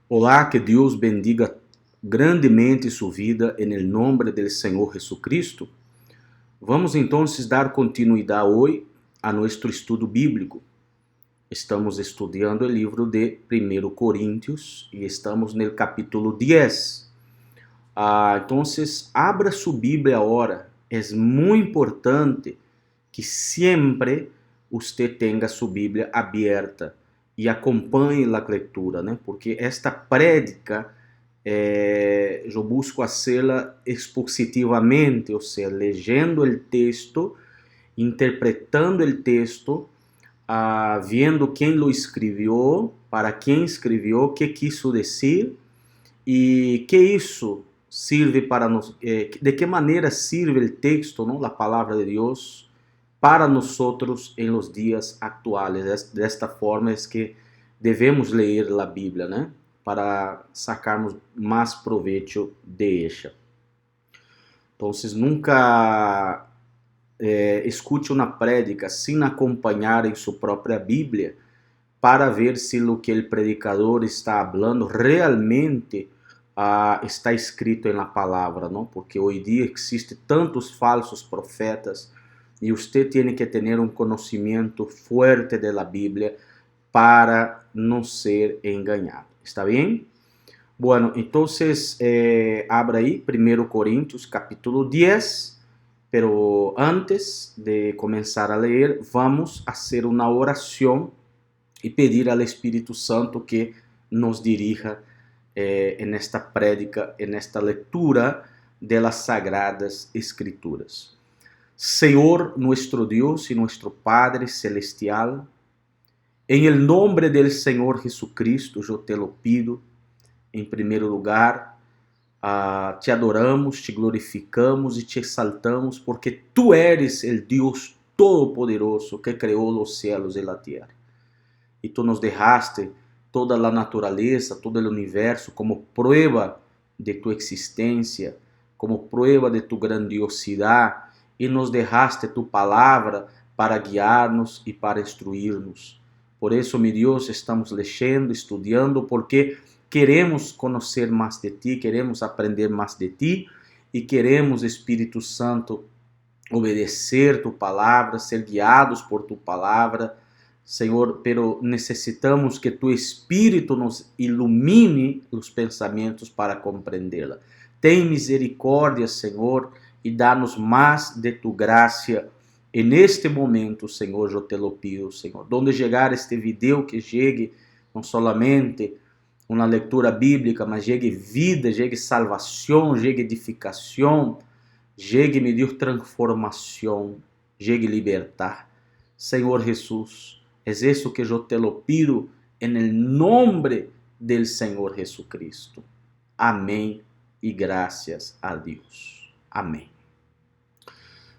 Olá, que Deus bendiga grandemente sua vida em nome do Senhor Jesucristo. Vamos então dar continuidade hoje a nosso estudo bíblico. Estamos estudando o livro de 1 Coríntios e estamos no capítulo 10. Então, abra sua Bíblia agora. É muito importante que sempre você tenha sua Bíblia aberta e acompanhe a leitura, né? Porque esta prédica eu busco fazê-la expositivamente, ou seja, lendo o texto, interpretando o texto, vendo quem lo escreveu, para quem escreveu, o que quiso dizer e que isso sirve para nós, de que maneira sirve o texto, não, a palavra de Deus, para nós em los dias atuais. Desta forma é que devemos ler a Bíblia, né? Para sacarmos mais proveito de ella. Então, nunca escute uma prédica sem acompanhar em sua própria Bíblia para ver se o que o predicador está falando realmente está escrito na palavra, não? Porque hoje dia existe tantos falsos profetas e você tem que ter um conhecimento forte da Bíblia para não ser enganado. ¿Está bem? Bueno, então, abra aí 1 Coríntios capítulo 10, pero antes de começar a ler, vamos fazer uma oração e pedir ao Espírito Santo que nos dirija nesta prédica, nesta leitura de las Sagradas Escrituras. Senhor, nuestro Deus e nuestro Padre Celestial, em el nombre del Senhor Jesucristo, eu te lo pido, em primeiro lugar, te adoramos, te glorificamos e te exaltamos, porque tu eres o Deus Todo-Poderoso que criou os céus e a terra. E tu nos dejaste toda a natureza, todo o universo como prueba de tu existência, como prueba de tu grandiosidade, e nos dejaste tu palavra para guiar-nos e para instruir-nos. Por isso, meu Deus, estamos lendo, estudando, porque queremos conhecer mais de ti, queremos aprender mais de ti e queremos, Espírito Santo, obedecer tu palavra, ser guiados por tu palavra, Senhor, pero necessitamos que tu Espírito nos ilumine os pensamentos para compreendê-la. Tem misericórdia, Senhor, e dá-nos mais de tu graça. E neste momento, Senhor, eu te lo pido, Senhor, donde chegar este vídeo, que chegue não solamente uma leitura bíblica, mas chegue vida, chegue salvação, chegue edificação, chegue, me Deus, transformação, chegue libertar. Senhor Jesus, é isso que eu te lo pido, em nome del Senhor Jesucristo. Amém e graças a Deus. Amém.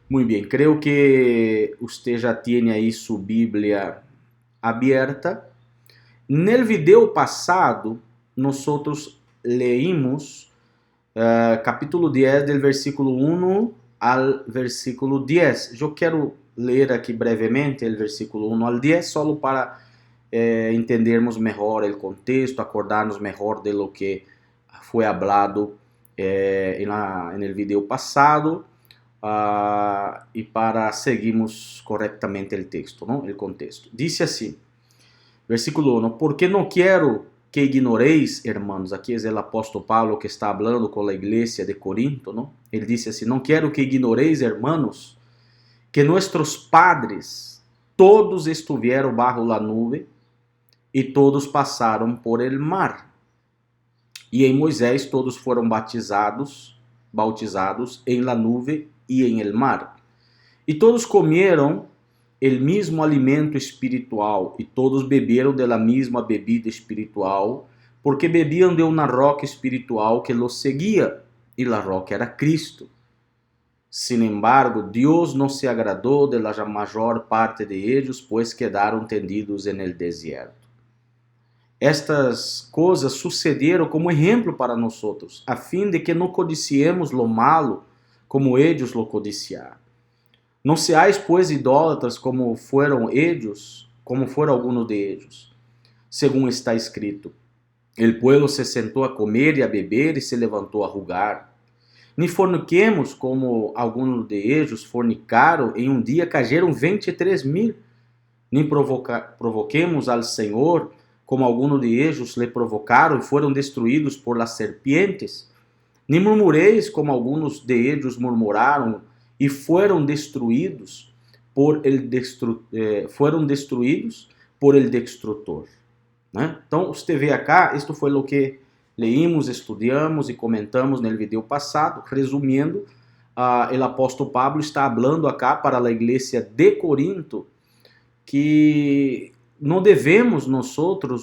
Muito bem, creio que você já tem aí sua Bíblia aberta. No vídeo passado, nós leímos capítulo 10, do versículo 1 ao versículo 10. Eu quero ler aqui brevemente o versículo 1 ao 10, só para entendermos melhor o contexto, acordarnos melhor de lo que foi hablado no vídeo passado. E para seguirmos corretamente o texto, não? O contexto. Diz assim, versículo 1, porque não quero que ignoreis, hermanos, aqui é o apóstolo Paulo que está falando com a igreja de Corinto, não? Ele disse assim, não quero que ignoreis, hermanos, que nossos padres todos estiveram bajo la nube e todos passaram por el mar. E em Moisés todos foram bautizados em la nube e em el mar. E todos comeram el mismo alimento espiritual, e todos beberam de la misma bebida espiritual, porque bebiam de uma roca espiritual que los seguia, e la roca era Cristo. Sin embargo, Deus não se agradou de la maior parte de ellos, pois quedaram tendidos en el desierto. Estas coisas sucederam como exemplo para nós, a fim de que não codiciemos lo malo, como ellos lo codiciaram. Não seais, pois, idólatras como foram alguns de ellos, segundo está escrito, El pueblo se sentou a comer e a beber e se levantou a rugar. Ni forniquemos como alguns de ellos fornicaram, em um dia cayeron 23,000. Ni provoquemos al Senhor como algunos de ellos le provocaram e foram destruídos por las serpientes. Ni murmureis como algunos de ellos murmuraram e foram destruídos por el destrutor. Né? Então, você vê acá, isto foi o que leímos, estudamos e comentamos no vídeo passado. Resumindo, o apóstolo Pablo está falando acá para a igreja de Corinto que não devemos nós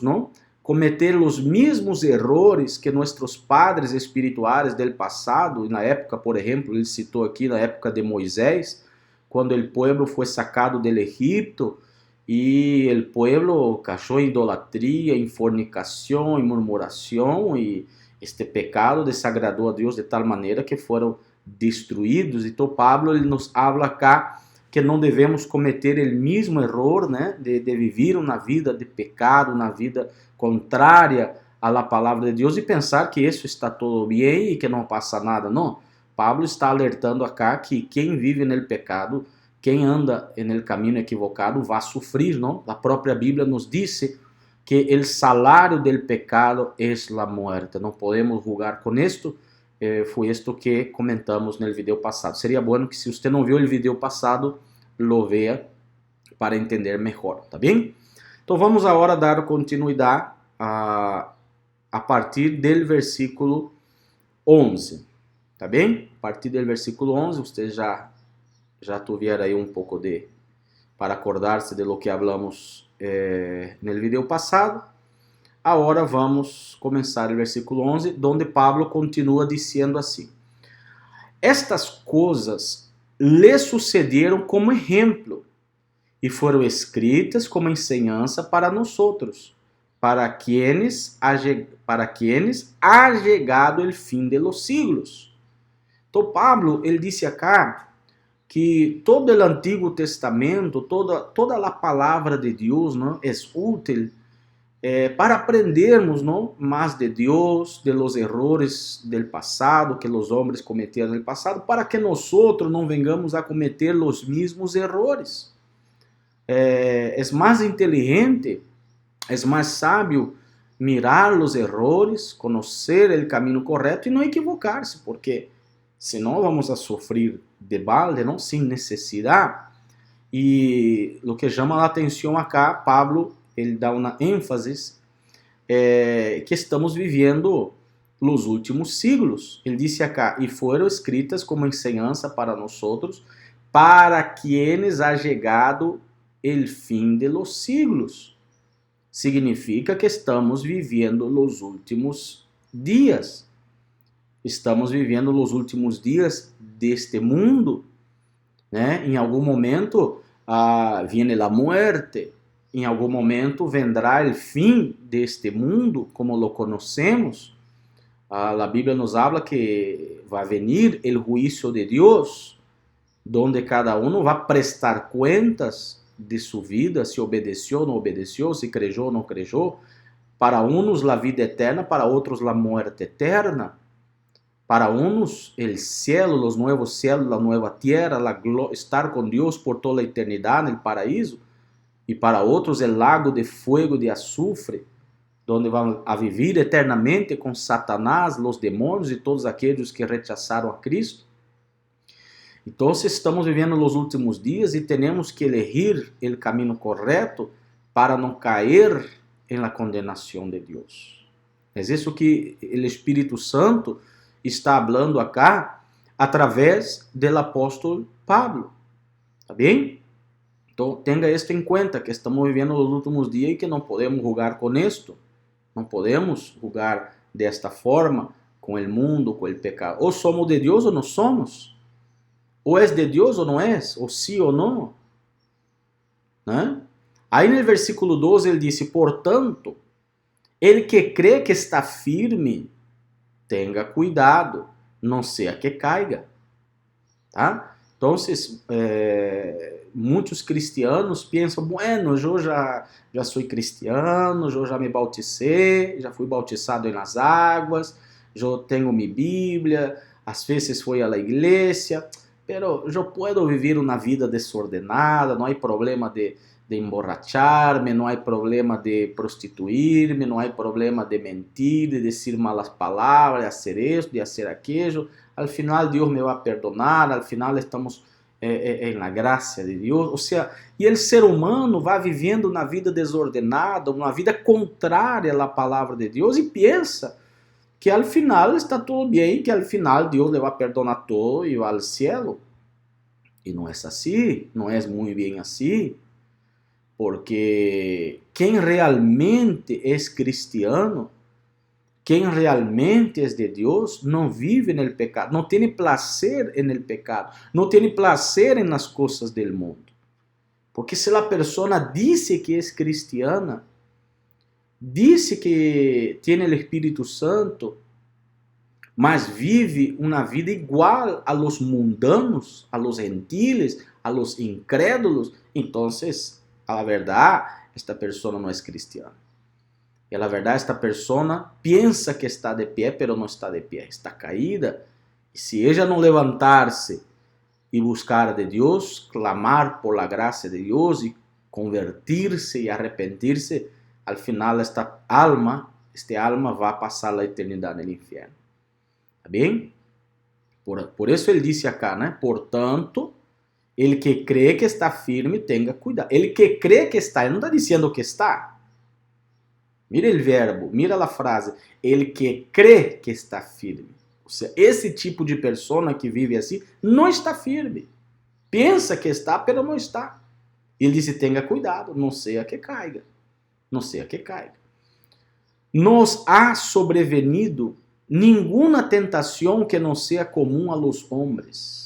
não cometer os mesmos errores que nossos padres espirituais do passado, na época, por exemplo, ele citou aqui na época de Moisés, quando o povo foi sacado do Egito e o povo caiu em idolatria, em fornicação, em murmuração, e este pecado desagradou a Deus de tal maneira que foram destruídos. Então Pablo ele nos habla acá que não devemos cometer o mesmo erro, né, de viver uma vida de pecado, uma vida contrária à palavra de Deus e pensar que isso está tudo bem e que não passa nada. Não. Pablo está alertando acá que quem vive no pecado, quem anda no caminho equivocado, vai sofrer, não? A própria Bíblia nos diz que o salário do pecado é a morte. Não podemos julgar com isto. Foi isto que comentamos no vídeo passado. Seria bom que, se você não viu o vídeo passado, lo veja para entender melhor, tá bem? Então vamos agora dar continuidade a partir do versículo 11, tá bem? A partir do versículo 11, vocês já tiveram aí um pouco para acordar-se de lo que hablamos no vídeo passado. Agora vamos começar o versículo 11, onde Pablo continua dizendo assim: estas coisas lhe sucederam como exemplo e foram escritas como enseñança para nós, para quienes ha chegado o fim de los siglos. Então Pablo, ele disse acá que todo o Antigo Testamento, toda a palavra de Deus, não, é útil para aprendermos, não, mais de Deus, de los errores del passado que os homens cometeram no passado, para que nós não vengamos a cometer os mesmos errores. É mais inteligente, é mais sábio mirar os errores, conhecer o caminho correto e não equivocar-se, porque senão vamos a sofrer de balde, não, sem necessidade. E o que chama a atenção acá, Pablo, ele dá uma ênfase que estamos vivendo nos últimos siglos. Ele disse acá, e foram escritas como enseñança para nós, para quienes ha chegado o fim de los siglos. Significa que estamos vivendo os últimos dias. Estamos vivendo os últimos dias deste mundo, né? Em algum momento viene a morte. Em algum momento vendrá o fim deste mundo, como lo conhecemos. A Bíblia nos habla que vai venir o juízo de Deus, donde cada um vai prestar contas de sua vida, se obedeceu ou não obedeceu, se creyó ou não creyó. Para uns a vida eterna, para outros a morte eterna. Para uns o cielo, os novos cielos, a nova terra, estar com Deus por toda a eternidade no paraíso. E para outros o lago de fogo de azufre, onde vão a viver eternamente com Satanás, os demônios e todos aqueles que rechazaram a Cristo. Então estamos vivendo os últimos dias e temos que elegir o caminho correto para não cair na condenação de Deus. É isso que o Espírito Santo está falando acá através do apóstolo Pablo. Tá bem? Então, tenha isto em conta, que estamos vivendo os últimos dias e que não podemos julgar com isto. Não podemos julgar desta forma com o mundo, com o pecado. Ou somos de Deus ou não somos. Ou é de Deus ou não é. Ou sim ou não. Né? Aí no versículo 12 ele disse, portanto, ele que crê que está firme, tenha cuidado, não seja que caiga. Tá? Entonces, muitos cristianos pensam, bueno, eu já sou cristiano, eu já me bauticei, já fui bautizado nas águas, eu tenho minha Bíblia, às vezes fui à igreja, pero eu posso viver uma vida desordenada, não há problema de emborracharme, não há problema de prostituir-me, não há problema de mentir, de dizer malas palavras, de fazer isso, de fazer aquilo. Al final Deus me vai perdonar, al final estamos na graça de Deus. Ou seja, e o ser humano vai vivendo na vida desordenada, uma vida contrária à palavra de Deus e pensa que al final está tudo bem, que al final Deus le vai perdonar todo e vai ao céu. E não é assim, não é muito bem assim. Porque quem realmente é cristiano, quem realmente é de Deus, não vive no pecado, não tem prazer no pecado, não tem prazer nas coisas do mundo. Porque se a pessoa diz que é cristiana, diz que tem o Espírito Santo, mas vive uma vida igual a los mundanos, a los gentiles, a los incrédulos, então, a verdade, esta pessoa não é cristiana. E a verdade, esta pessoa pensa que está de pé, pero não está de pé, está caída. E se ela não levantar-se e buscar de Deus, clamar por la graça de Deus e convertir-se e arrepentir-se, al final esta alma vai passar a eternidade no inferno. Tá bem? Por isso ele disse acá, né? Portanto, ele que crê que está firme, tenha cuidado. Ele que crê que está, ele não está dizendo que está. Mira o verbo, mira a frase. Ele que crê que está firme. Ou seja, esse tipo de pessoa que vive assim, não está firme. Pensa que está, mas não está. Ele disse, tenha cuidado, não seja que caiga. Não seja que caiga. Nos ha sobrevenido nenhuma tentação que não seja comum a los hombres.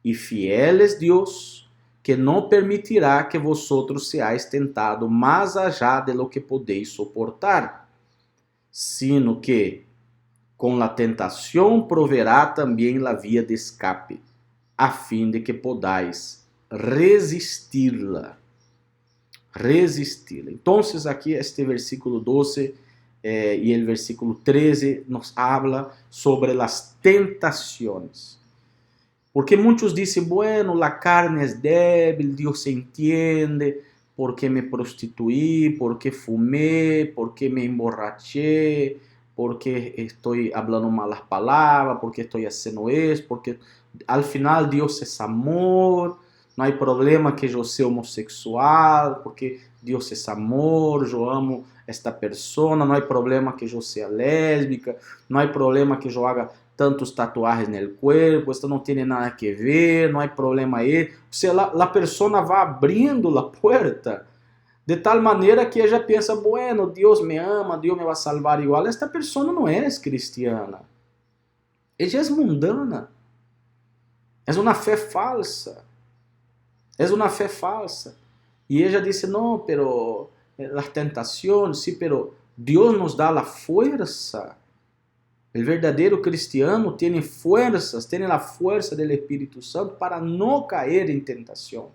E fiel es Deus, que não permitirá que vosotros seáis tentados más allá de lo que podéis soportar, sino que com la tentação proverá também la vía de escape, a fim de que podáis resistirla. Resistirla. Então, aqui este versículo 12 e o versículo 13 nos habla sobre as tentações. Porque muitos dizem, bueno, la carne es débil, Dios se entiende, porque me prostituí, porque fumé, porque me emborraché, porque estoy hablando malas palabras, porque estoy haciendo eso, porque al final Dios es amor, no hay problema que yo sea homosexual, porque Dios es amor, yo amo esta persona, no hay problema que yo sea lésbica, no hay problema que yo haga tantos tatuajes no corpo, isso não tem nada que ver, não há problema aí. Ou seja, a pessoa vai abrindo a porta de tal maneira que ela pensa, bueno, Deus me ama, Deus me vai salvar igual. Esta pessoa não é cristiana. Ela é mundana. É uma fé falsa. É uma fé falsa. E ela disse, não, pero as tentações, sim, pero Deus nos dá a força. O verdadeiro cristiano tem forças, tem a força do Espírito Santo para não cair em tentação.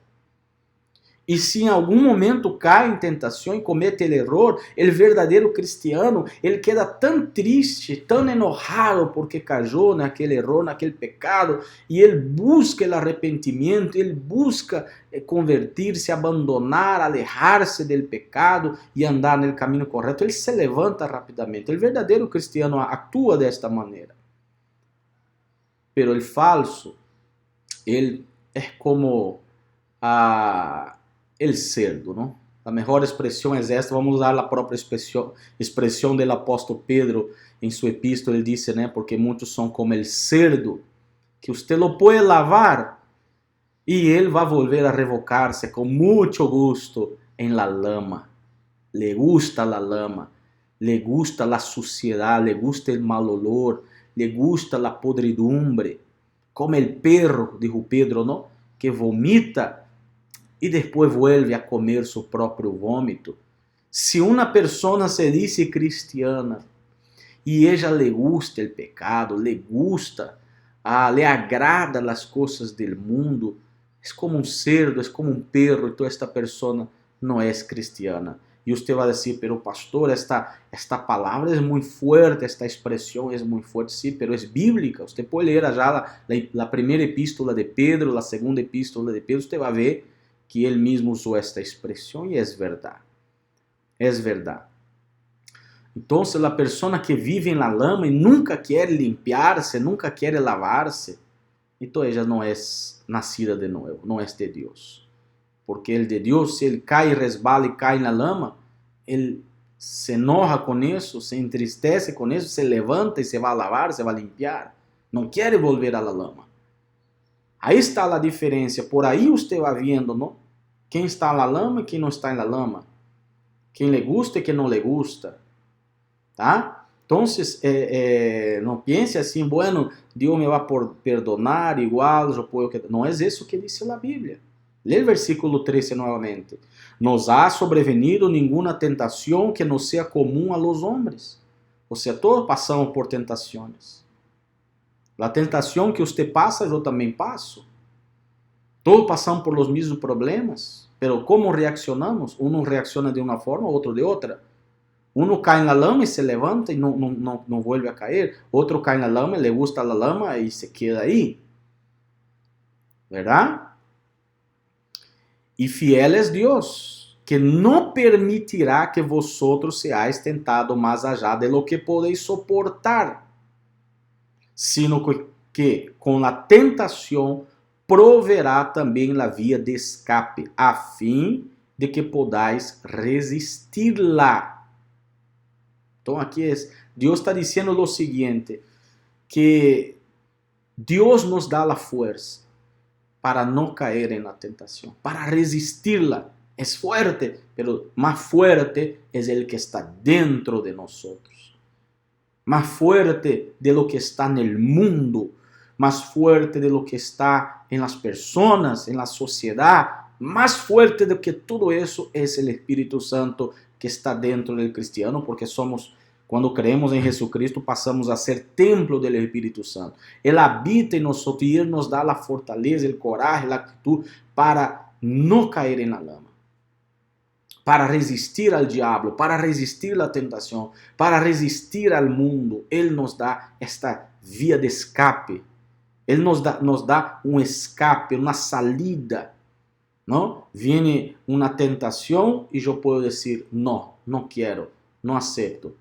E se em algum momento cai em tentação e comete o erro, o verdadeiro cristiano, ele queda tão triste, tão enojado porque caiu naquele erro, naquele pecado, e ele busca o arrependimento, ele busca convertir-se, abandonar, alejar-se do pecado e andar no caminho correto. Ele se levanta rapidamente. O verdadeiro cristiano atua desta maneira. Pero o falso, ele é como el cerdo, ¿no? La mejor expresión es esta, vamos a usar la propia expresión del apóstol Pedro en su epístola, él dice, ¿no? Porque muchos son como el cerdo, que usted lo puede lavar y él va a volver a revocarse con mucho gusto en la lama. Le gusta la lama, le gusta la suciedad, le gusta el mal olor, le gusta la podridumbre, como el perro, dijo Pedro, ¿no? Que vomita e depois vuelve a comer seu próprio vômito. Se uma pessoa se diz cristiana e ela le gusta o pecado, le gusta le agrada as coisas do mundo, é como um cerdo, é como um perro, então esta pessoa não é cristiana. E você vai dizer, pero pastor, esta palavra é muito forte, esta expressão é muito forte, sim, pero é bíblica. Você pode ler já a primeira epístola de Pedro, a segunda epístola de Pedro, você vai ver que ele mesmo usou esta expressão e é verdade. É verdade. Então, a pessoa que vive na lama e nunca quer limpiar-se, nunca quer lavar-se, então ela não é nascida de novo, não é de Deus. Porque el de Deus, se ele cai, resbala e cai na lama, ele se enoja com isso, se entristece com isso, se levanta e se vai lavar, se vai limpiar. Não quer volver à lama. Aí está a diferença. Por aí você vai vendo, não? Quem está na lama e quem não está na lama. Quem lhe gusta e quem não lhe gusta. Tá? Então, não pense assim, bueno, Deus me vai perdonar igual, eu puedo... Não é isso que diz a Bíblia. Lê o versículo 13 novamente. Nos ha sobrevenido ninguna tentação que não seja comum a los hombres. Ou seja, todos passamos por tentações. A tentação que você passa, eu também passo. Todos passamos por os mesmos problemas. Pero como reaccionamos? Um reacciona de uma forma, outro de outra. Um cai na lama e se levanta e não vuelve a cair. Outro cai na lama, le gusta a lama e se queda aí. ¿Verdad? E fiel é Deus, que não permitirá que vosotros seáis tentados más allá de lo que podéis soportar, sino que com a tentação proverá também a via de escape, a fim de que podáis resistir-la. Então aqui Deus está dizendo o seguinte, que Deus nos dá a força para não cair na tentação, para resistir-la. É forte, mas mais forte é ele que está dentro de nós. Mais forte de lo que está no mundo, mais forte de lo que está em las pessoas, em la sociedade, mais forte do que tudo isso é o Espírito Santo que está dentro do cristiano, porque quando creemos em Jesucristo, passamos a ser templo do Espírito Santo. Ele habita em nós e Ele nos dá a fortaleza, o coragem, a atitude para não cair na lama, para resistir ao diabo, para resistir à tentação, para resistir ao mundo. Ele nos dá esta via de escape. Ele nos dá um escape, uma salida. Não? Viene uma tentação e eu posso dizer, não quero, não aceito.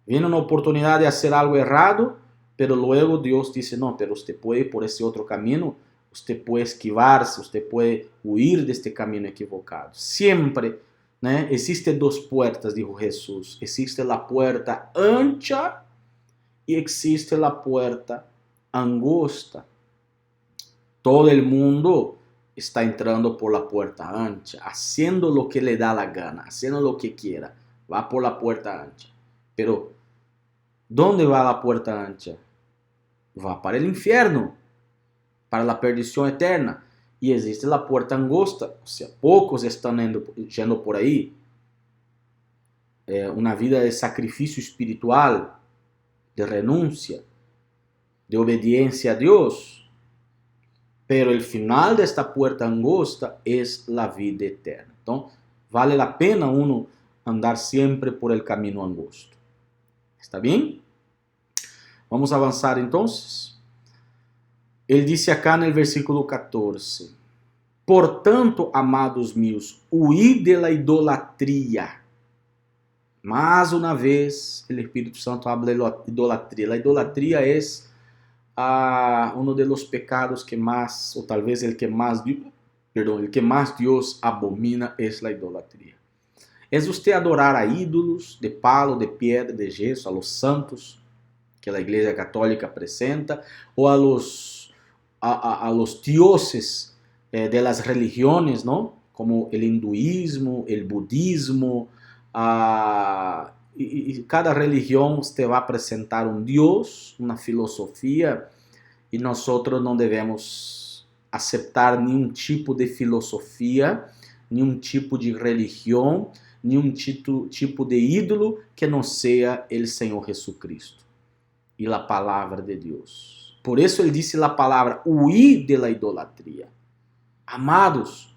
Viene una oportunidad de hacer algo errado, pero luego Dios dice, no, pero usted puede ir por ese otro camino, usted puede esquivarse, usted puede huir de este camino equivocado. Siempre, ¿no? Existen dos puertas, dijo Jesús. Existe la puerta ancha y existe la puerta angosta. Todo el mundo está entrando por la puerta ancha, haciendo lo que le da la gana, haciendo lo que quiera. Va por la puerta ancha. Pero, ¿dónde va la puerta ancha? Va para el infierno, para la perdición eterna. Y existe la puerta angosta, o sea, pocos están yendo por ahí. Una vida de sacrificio espiritual, de renuncia, de obediencia a Dios. Pero el final de esta puerta angosta es la vida eterna. Entonces, vale la pena uno andar siempre por el camino angosto. ¿Está bien? Vamos a avanzar entonces. Ele disse acá no versículo 14: Portanto, amados míos, huid de la idolatria. Mais uma vez, o Espírito Santo habla de idolatria. A idolatria é uno de los pecados que más, ou talvez el que más Dios abomina es la idolatria. É você adorar a ídolos de palo, de pedra, de gesso, a los santos que a Igreja Católica apresenta, ou a los dioses de las religiones, ¿no? Como el hinduismo, el budismo, e cada religião te vai apresentar um Deus, uma filosofia, e nós não devemos aceitar nenhum tipo de filosofia, nenhum tipo de religião, nenhum tipo de ídolo que não seja o Senhor Jesucristo e a palavra de Deus. Por eso ele disse a palavra, huí de la idolatria. Amados,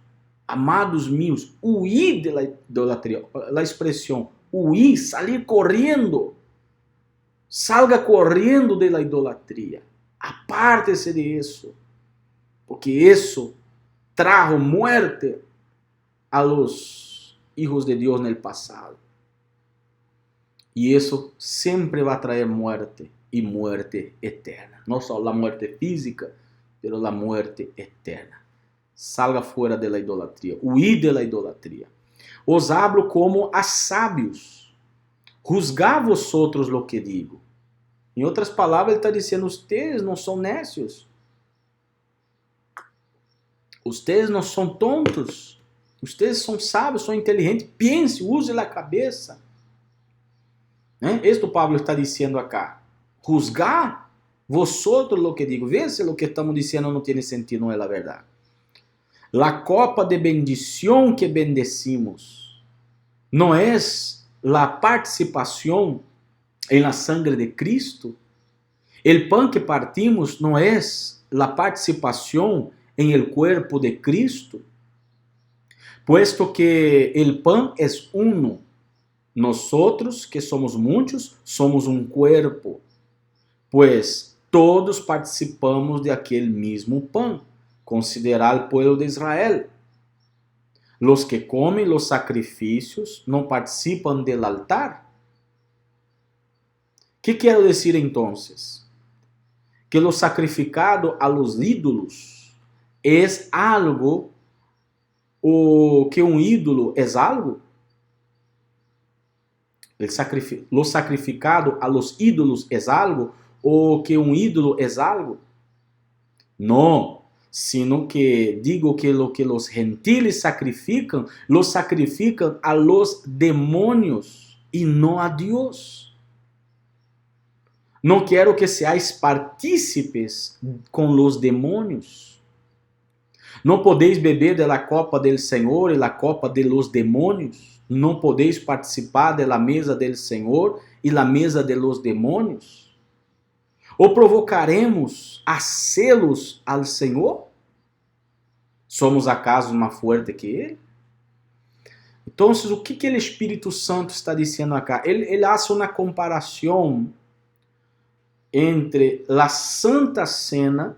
amados míos, huí de la idolatria. A expressão, huí, salir correndo. Salga correndo de la idolatria. Apártese de isso. Porque isso trajo muerte a los hijos de Dios en el pasado. Y eso siempre va a traer muerte y muerte eterna. No solo la muerte física, pero la muerte eterna. Salga fuera de la idolatría. Huid de la idolatría. Os hablo como a sábios. Juzgai vosotros lo que digo. Em outras palavras, ele está dizendo, ustedes não são necios. Ustedes não são tontos. Ustedes são sábios, são inteligentes. Pense, use a cabeça. Esto Pablo está dizendo acá. Juzgar vosotros lo que digo. Vê se lo que estamos dizendo não tem sentido, não é a verdade. La copa de bendición que bendecimos no es la participación en la sangre de Cristo. El pan que partimos no es la participación en el cuerpo de Cristo. Puesto que el pan es uno, nosotros que somos muchos somos un cuerpo, pues todos participamos de aquel mismo pan. Considerar el pueblo de Israel. Los que comen los sacrificios no participan del altar. ¿Qué quiero decir entonces? Que lo sacrificado a los ídolos es algo, o que un ídolo es algo. Lo sacrificado a los ídolos es algo, o que un ídolo es algo. No. Sino que digo que lo que los gentiles sacrifican, lo sacrifican a los demonios y no a Dios. No quiero que seáis partícipes con los demonios. No podéis beber de la copa del Señor y la copa de los demonios. No podéis participar de la mesa del Señor y la mesa de los demonios. ¿O provocaremos a celos al Senhor? Somos acaso mais forte que Ele? Então, o que o Espírito Santo está dizendo acá? Ele faz uma comparação entre a Santa Cena,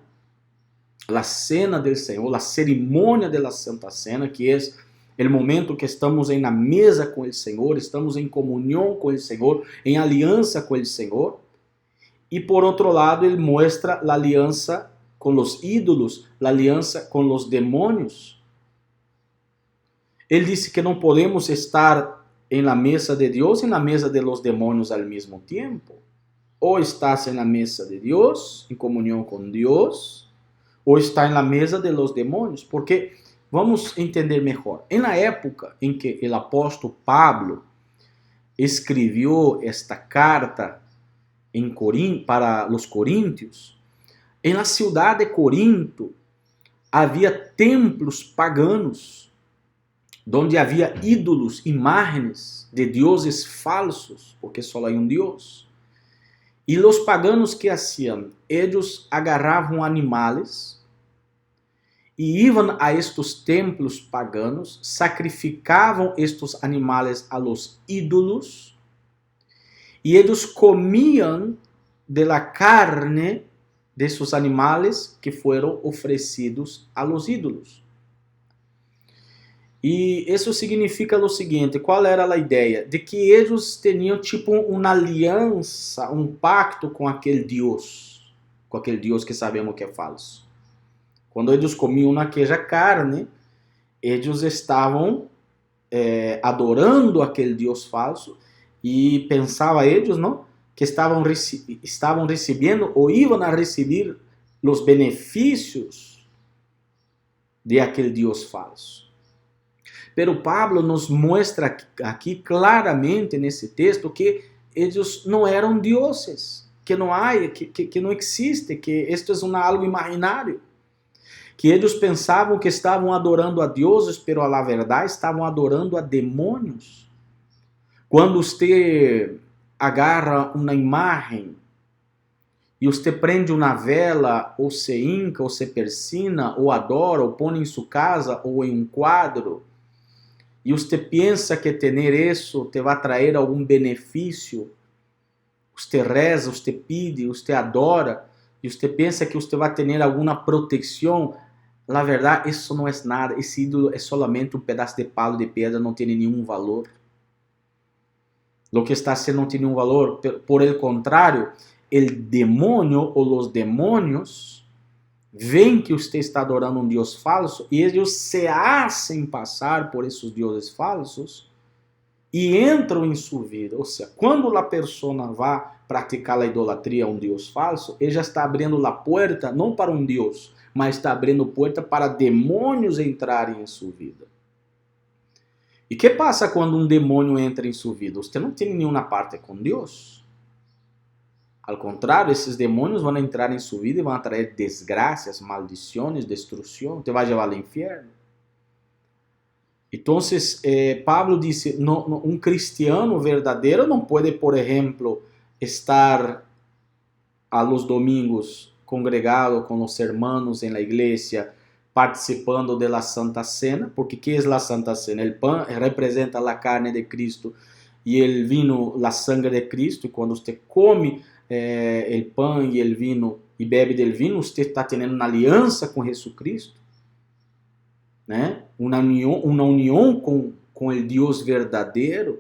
a Cena do Senhor, a cerimônia da Santa Cena, que é o momento que estamos na mesa com o Senhor, estamos em comunhão com o Senhor, em aliança com o Senhor. E por outro lado, ele mostra a aliança com os ídolos, a aliança com os demônios. Ele disse que não podemos estar em la mesa de Deus e na mesa de los demônios ao mesmo tempo. Ou estás na mesa de Deus, em comunhão com Deus, ou está na mesa de los demônios. Porque, vamos entender melhor, na época em que o apóstolo Pablo escreveu esta carta para os coríntios, na cidade de Corinto havia templos paganos, onde havia ídolos, imagens de deuses falsos, porque só há um Deus. E os paganos que hacían? Eles agarravam animais e iam a estes templos paganos, sacrificavam estes animais a los ídolos, e eles comiam de la carne de seus animais que foram oferecidos a los ídolos. E isso significa o seguinte, qual era a ideia? De que eles tinham tipo uma aliança, um pacto com aquele Deus que sabemos que é falso. Quando eles comiam aquela carne, eles estavam adorando aquele Deus falso, e pensava eles, não, que estavam recebendo ou iam a receber os benefícios de aquele Deus falso. Pero Pablo nos mostra aqui claramente nesse texto que eles não eram deuses, que não há, que não existe, que isto é algo imaginário. Que eles pensavam que estavam adorando a deuses, pero a verdade estavam adorando a demônios. Quando você agarra uma imagem e você prende uma vela, ou se hinca, ou se persina, ou adora, ou põe em sua casa, ou em um quadro, e você pensa que ter isso te vai trazer algum benefício, você reza, você pede, você adora, e você pensa que você vai ter alguma proteção, na verdade, isso não é nada, esse ídolo é solamente um pedaço de palo de pedra, não tem nenhum valor. Lo que está haciendo no tiene un valor. Por el contrario, el demonio o los demonios ven que usted está adorando un Dios falso y ellos se hacen pasar por esos dioses falsos y entran en su vida. O sea, cuando la persona va a practicar la idolatría a un Dios falso, ella está abriendo la puerta no para un Dios, mas está abriendo puerta para demonios entrarem em sua vida. E o que passa quando um demônio entra em sua vida? Você não tem nenhuma parte com Deus. Ao contrário, esses demônios vão entrar em sua vida e vão trazer desgraças, maldições, destruição, te vai levar ao inferno. Então, Pablo disse, um cristiano verdadeiro não pode, por exemplo, estar a los domingos congregado com os hermanos em la igreja, participando de la Santa Cena, porque ¿qué es la Santa Cena? El pan representa la carne de Cristo y el vino la sangre de Cristo, y cuando usted come el pan y el vino y bebe del vino, usted está teniendo una alianza con Jesucristo, né? Una unión con el Dios verdadero,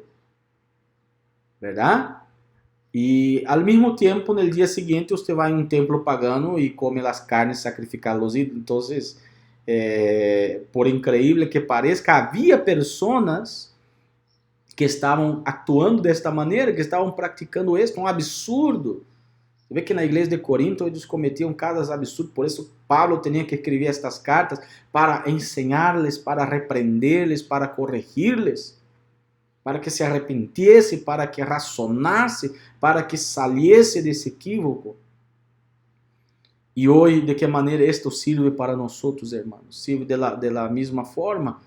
¿verdad? E ao mesmo tempo, no dia seguinte, você vai em um templo pagano e come as carnes sacrificadas aos ídolos. Então, por increíble que pareça, havia pessoas que estavam actuando desta maneira, que estavam praticando isso, um absurdo. Você vê que na igreja de Corinto eles cometiam cada absurdo, por isso Pablo tinha que escrever estas cartas para ensinar-les, para repreender-les, para corrigir-les, para que se arrependesse, para que razonasse, para que saliese desse equívoco. E hoje, de que maneira isto sirve para nós, hermanos? Sirve de la mesma forma?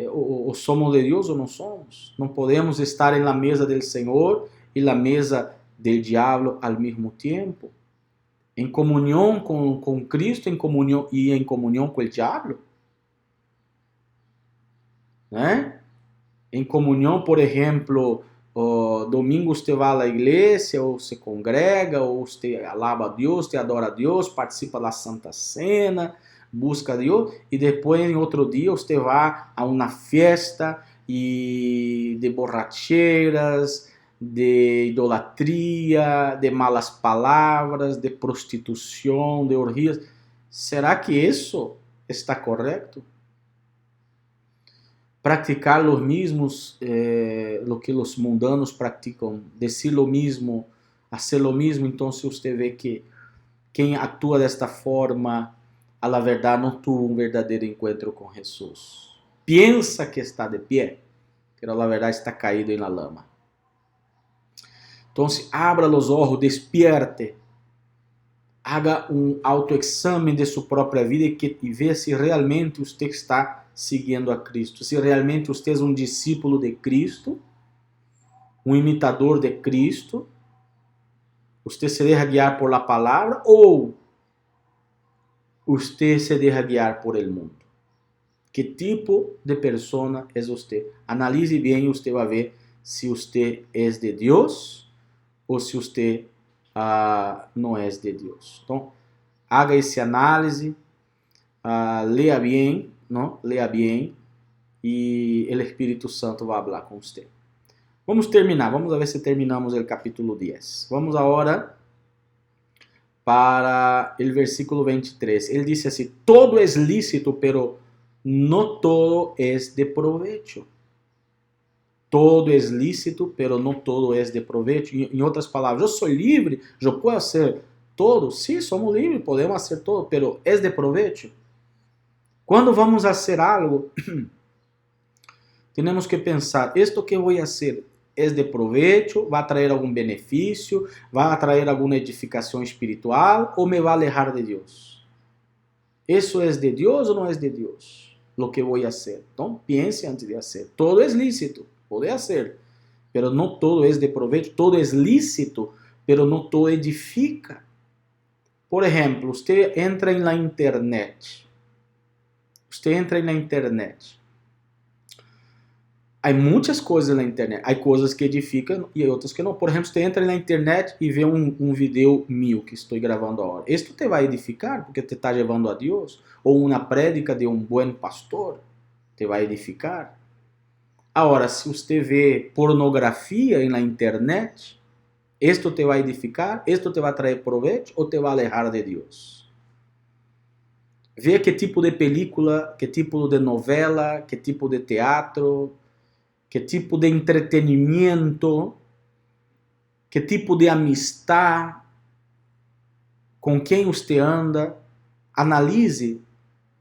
Ou somos de Deus ou não somos? Não podemos estar em la mesa del Senhor e la mesa del diablo ao mesmo tempo. Em comunhão com Cristo em comunhão com o diablo. Né? Em comunhão, por exemplo, domingo você vai à igreja, ou se congrega, ou você alaba a Deus, te adora a Deus, participa da Santa Cena, busca a Deus, e depois, em outro dia, você vai a uma festa de borracheras, de idolatria, de malas palavras, de prostituição, de orgias. Será que isso está correto? Practicar los mismos, lo que los mundanos practicam, decir lo mismo, hacer lo mismo, entonces usted ve que quem atua desta forma, a la verdad não tuvo um verdadeiro encontro com Jesus. Piensa que está de pie, pero la verdad está caído en la lama. Entonces, abra los ojos, despierte, haga um autoexame de sua própria vida e veja se realmente você está seguindo a Cristo, se realmente você é um discípulo de Cristo, um imitador de Cristo, você se deixa guiar por la palavra ou você se deixa guiar por el mundo. Que tipo de persona é você? Analise bem e você vai ver se você é de Deus ou se você não é de Deus. Então, haga esse análise, leia bem, não? Leia bem e o Espírito Santo vai falar com você. Vamos terminar, vamos ver se terminamos o capítulo 10. Vamos agora para o versículo 23. Ele disse assim: todo é lícito, pero no todo é de provecho. Todo é lícito, pero no todo é de provecho. Em outras palavras, eu sou livre, eu posso fazer todo. Sim, somos livres, podemos fazer todo, pero é de provecho. Quando vamos fazer algo, temos que pensar, isto que vou fazer é de provecho, vai trazer algum benefício, vai trazer alguma edificação espiritual ou me vai alejar de Deus? Isso é de Deus ou não é de Deus? Lo que vou fazer. Então, pense antes de fazer. Todo é lícito, pode fazer, pero não todo é de provecho. Todo é lícito, pero não todo edifica. Por exemplo, você entra na internet. Você entra na internet. Há muitas coisas na internet. Há coisas que edificam e outras que não. Por exemplo, você entra na internet e vê um vídeo meu que estou gravando agora. Isto te vai edificar porque te está levando a Deus. Ou uma prédica de um bom pastor te vai edificar. Agora, se você vê pornografia na internet, isto te vai edificar, isto te vai trazer proveito ou te vai alejar de Deus? Vê que tipo de película, que tipo de novela, que tipo de teatro, que tipo de entretenimento, que tipo de amistade, com quem você anda. Analise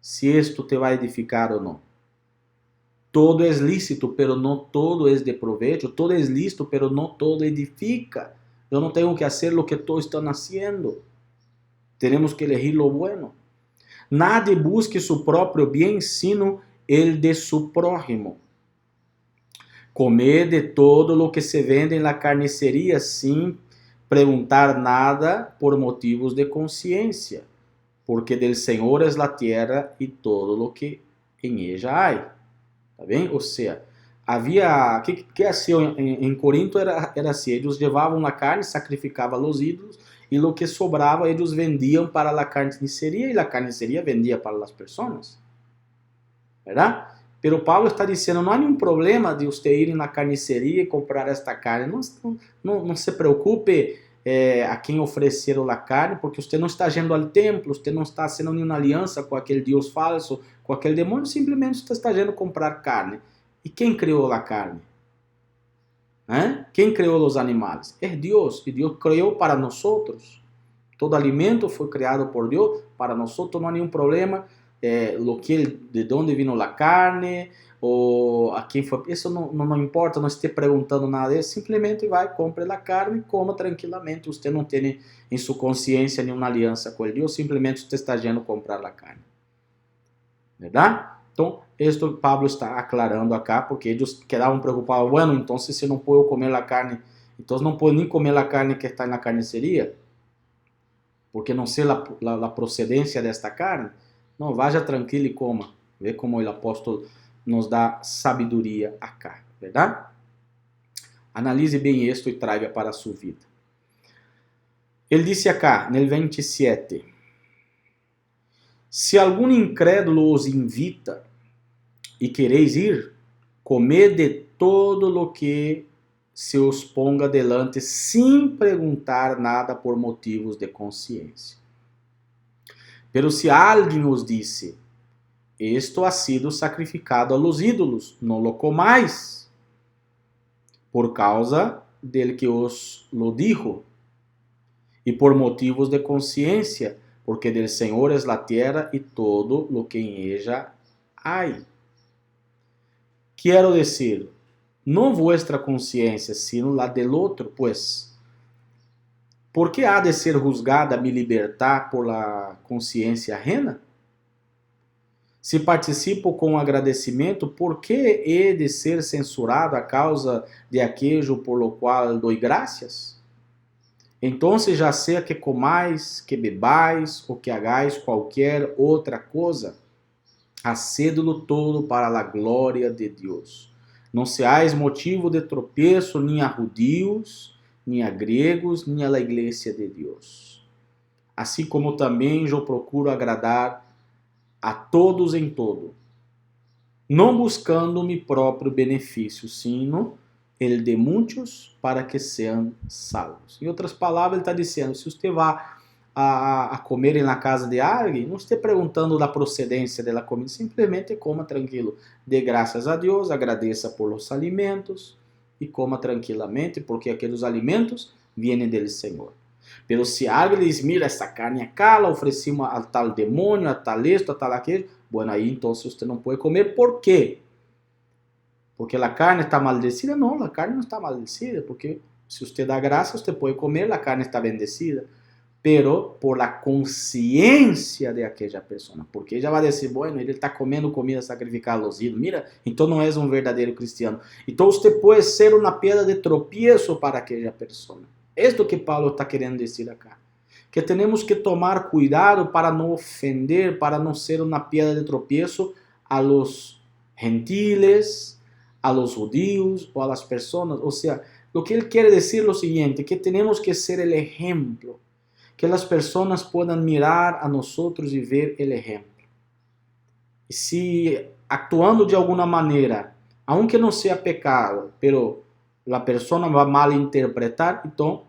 se isto te vai edificar ou não. Todo é lícito, pero não todo é de proveito. Todo é lícito, pero não todo edifica. Eu não tenho que fazer o que todos estão fazendo. Temos que elegir lo bueno. Nadie busque su próprio bem, sino el de su prójimo. Comer de todo lo que se vende en la carnicería sin preguntar nada por motivos de consciência, porque del Senhor es la tierra y todo lo que en ella hay. Tá bem? Ou seja, havia que assim em Corinto era assim, eles levavam a carne, sacrificavam os ídolos e o que sobrava eles vendiam para a carniceria e a carniceria vendia para as pessoas, verdade? Pero Paulo está dizendo, não há nenhum problema de você ir na carniceria e comprar esta carne. Não se preocupe a quem oferecer a carne, porque você não está indo ao templo, você não está fazendo nenhuma aliança com aquele Deus falso, com aquele demônio, simplesmente você está indo comprar carne. E quem criou a carne? Quem criou os animais? É Deus, e Deus criou para nós. Todo alimento foi criado por Deus para nós, não há nenhum problema. De onde vino a carne, ou a quem foi. Isso não importa, não esteja perguntando nada disso, simplesmente vai, compre a carne e coma tranquilamente. Você não tem em sua consciência nenhuma aliança com Deus, simplesmente você está indo comprar a carne. Verdade? Então, isto Pablo está aclarando acá, porque eles quedavam preocupados. Bueno, então se não pode comer a carne, então não pode nem comer a carne que está na carniceria, porque não sei a procedência desta carne. Não, vaja tranquilo e coma. Vê como o apóstolo nos dá sabedoria acá, verdade? Analise bem isto e traga para a sua vida. Ele disse acá, no 27, se algum incrédulo os invita e quereis ir, comed de todo o que se os ponga delante, sem perguntar nada por motivos de consciência. Pero se alguém os disse, esto ha sido sacrificado a los ídolos, não lo comais, por causa del que os lo dijo, e por motivos de consciência, porque del Senhor es la tierra y todo lo que en ella hay. Quero dizer, não vuestra consciência, sino la del outro, pues. ¿Por que há de ser juzgada me libertar por la consciência ajena? Se participo com agradecimento, por que he de ser censurado a causa de aquello por lo qual dou graças? Então já seja que comais, que bebais, ou que hagais qualquer outra coisa, hacedlo todo para a glória de Deus. Não seais motivo de tropeço nem a judíos, nem a gregos, nem a igreja de Deus. Assim como também eu procuro agradar a todos em todo, não buscando mi próprio benefício, sino el de muitos para que sejam salvos. Em outras palavras, ele está dizendo, se você vai a comer na casa de alguém, não esteja perguntando da procedência da comida, simplesmente coma tranquilo. Dê graças a Deus, agradeça por los alimentos, e coma tranquilamente, porque aqueles alimentos vêm do Senhor. Pero se alguém diz, mira, essa carne acá, la oferecimos a tal demônio, a tal esto, a tal aquilo, bueno, aí então você não pode comer. ¿Por quê? Porque a carne está maldecida? Não, a carne não está maldecida, porque se você dá graça, você pode comer, a carne está bendecida. Pero por la consciência de aquela pessoa, porque ela vai dizer, bueno, ele está comendo comida sacrificada aos ídolos, mira, então não é um verdadeiro cristiano. Então você pode ser uma pedra de tropieço para aquela pessoa. É o que Paulo está querendo dizer acá. que temos que tomar cuidado para não ofender, para não ser uma piedra de tropeço a los gentiles, a los judíos ou a las personas. Ou seja, o que ele quer dizer é o seguinte, que temos que ser o exemplo, que as pessoas possam mirar a nós e ver o exemplo. E se actuando de alguma maneira, aunque não seja pecado, pero a pessoa vai malinterpretar, então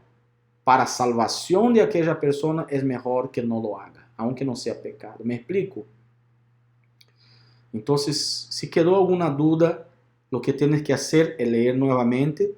para a salvação de aquela pessoa é melhor que não lo haga, aunque não seja pecado. ¿Me explico? Então, se quedou alguma dúvida, o que tienes que fazer é ler novamente,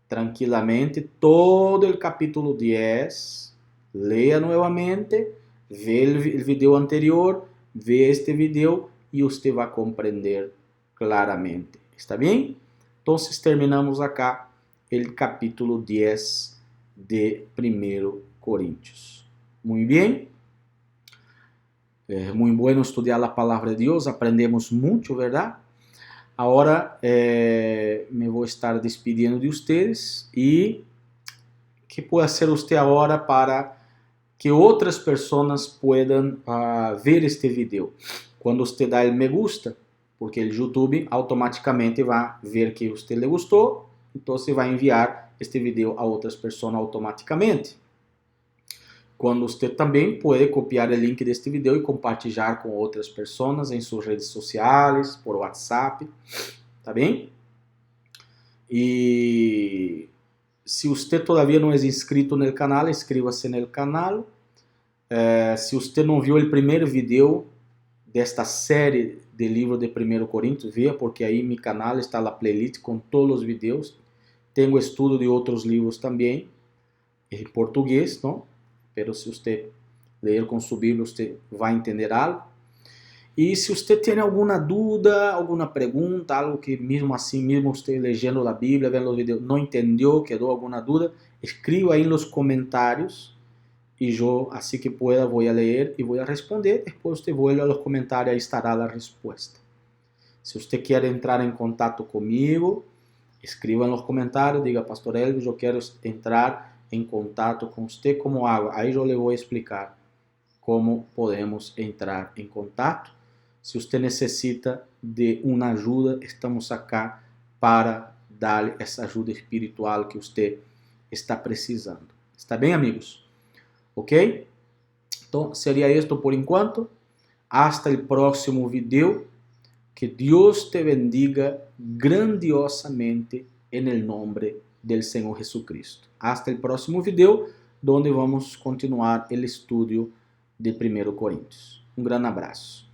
tranquilamente, todo o capítulo 10, leia novamente, vê o vídeo anterior, vê este vídeo e você vai compreender claramente. ¿Está bem? Então, terminamos acá o capítulo 10 de 1 Coríntios. Muito bem. É muito bueno estudar a palavra de Deus, aprendemos muito, verdade? Agora me vou estar despedindo de vocês e que pode ser você agora para que outras pessoas possam ver este vídeo. Quando você dá o me gusta, porque o YouTube automaticamente vai ver que você le gostou, então você vai enviar este vídeo a outras pessoas automaticamente. Quando você também pode copiar o link deste vídeo e compartilhar com outras pessoas em suas redes sociais, por WhatsApp, tá bem? E se você todavia não é inscrito no canal, inscreva-se no canal. Se você não viu o primeiro vídeo desta série de livro de 1 Coríntios, veja, porque aí no canal está a playlist com todos os vídeos. Tenho estudo de outros livros também, em português, não? Mas se você ler com sua Bíblia, você vai entender algo. E se você tem alguma dúvida, alguma pergunta, algo que mesmo assim, mesmo você lendo a Bíblia, vendo o vídeo, não entendeu, quedou alguma dúvida, escreva aí nos comentários e eu, assim que pueda, vou ler e vou responder. Depois você vuelve aos comentários, aí estará a resposta. Se você quer entrar em contato comigo, escreva nos comentários, diga, Pastor Elvis, eu quero entrar em contato com você, como hago? Aí eu lhe vou explicar como podemos entrar em contato. Se você necessita de uma ajuda, estamos acá para dar essa ajuda espiritual que você está precisando. Está bem, amigos? Ok? Então, seria isto por enquanto. Hasta o próximo vídeo. Que Deus te bendiga grandiosamente en el nombre del Senhor Jesucristo. Hasta el próximo vídeo, donde vamos continuar el estudio de 1 Coríntios. Um grande abraço.